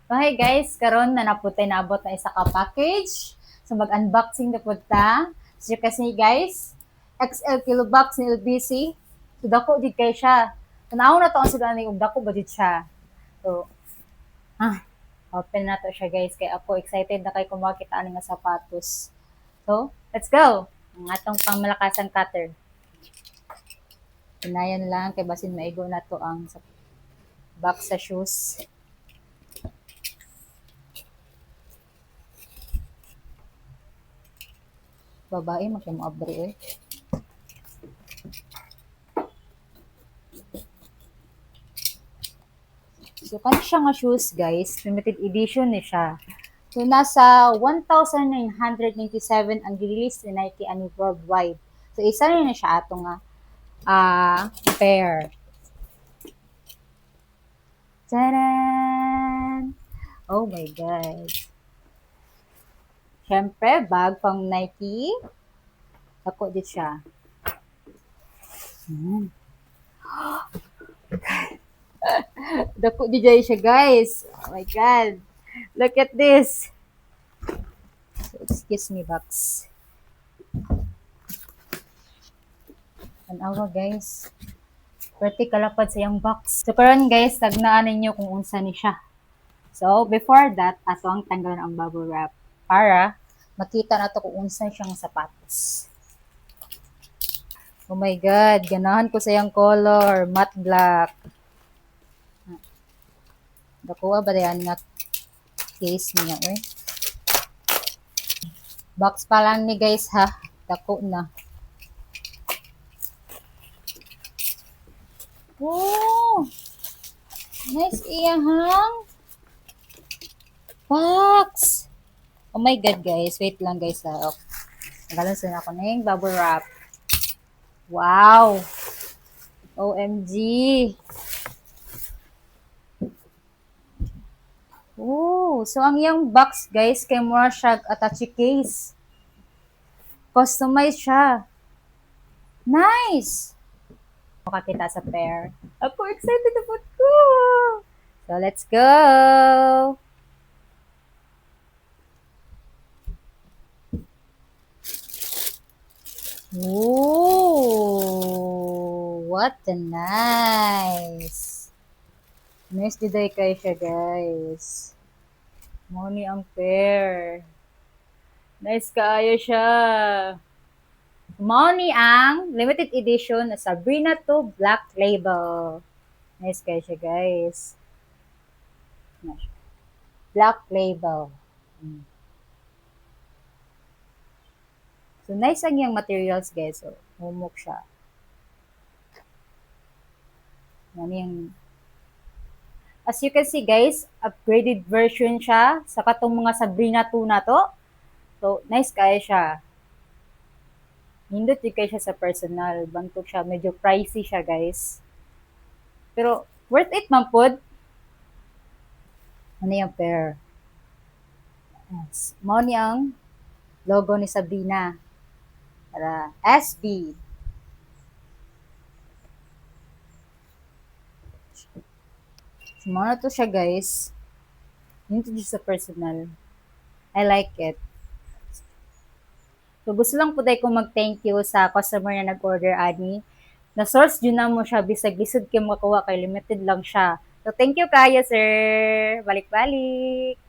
Okay guys, karon na naputay naabot na isa ka package. So mag-unboxing na pud ta. So kasi guys, XL kilo box ni LBC. So dako gid kay siya. Tanaw na to ang sila ni dako ba gid siya. So open na to siya guys kay ako excited na kay kung makita ani nga sapatos. So, let's go. Ang atong pangmalakasang cutter. Inayan lang kay basin maigo na to ang box sa shoes. Babae mo siya mo abri eh. So, kani siya nga shoes, guys. Limited edition ni siya. So, nasa 1,997 ang release ni Nike ani worldwide. So, isa rin na siya ato nga pair. Taran! Oh my God. Siyempre, bag pang Nike. Ako din siya. Dako di siya, guys. Oh my God. Look at this. So, excuse me, box. Tanawa, guys. Pwede kalapad sa yung box. So, karon guys, tagnaan ninyo kung unsa ni siya. So, before that, ato ang tanggalan ang bubble wrap para makita na to kung unsa siyang sapatos. Oh my God, ganahan ko sa yung color, matte black. Dakuha ba yan nga case niya, eh? Box pa lang ni guys, ha? Dako na. Oh! Nice iyahang box! Oh my God, guys. Wait lang, guys, ha? Nagalansin ako na yung bubble wrap. Wow! OMG! Oh, so ang yung box guys kay mura siya attache case. Customize siya. Nice. Makakita sa pair. Ako excited about ko. So let's go. Ooh, what a nice. Nice diday kay siya guys. Money ang pair. Nice kaayo siya. Mao ni ang limited edition na Sabrina 2 Black Label. Nice kayo siya, guys. Black Label. So, nice ang yung materials, guys. So, humok siya. Yan yung as you can see, guys, upgraded version siya sa katong mga Sabrina 2 na to. So, nice kayo siya. Hindot yung kayo siya sa personal. Bantog siya. Medyo pricey siya, guys. Pero, worth it man pod. Ano yung pair? Yes. Mao ni ang logo ni Sabrina. Para SB. So, mao na to siya, guys. Hindot siya sa personal. I like it. So, gusto lang po tayo kong mag-thank you sa customer na nag-order, ani. Na-source dyan na mo siya, bisag lisod kayo makakuha kay limited lang siya. So, thank you kaya, sir. Balik-balik.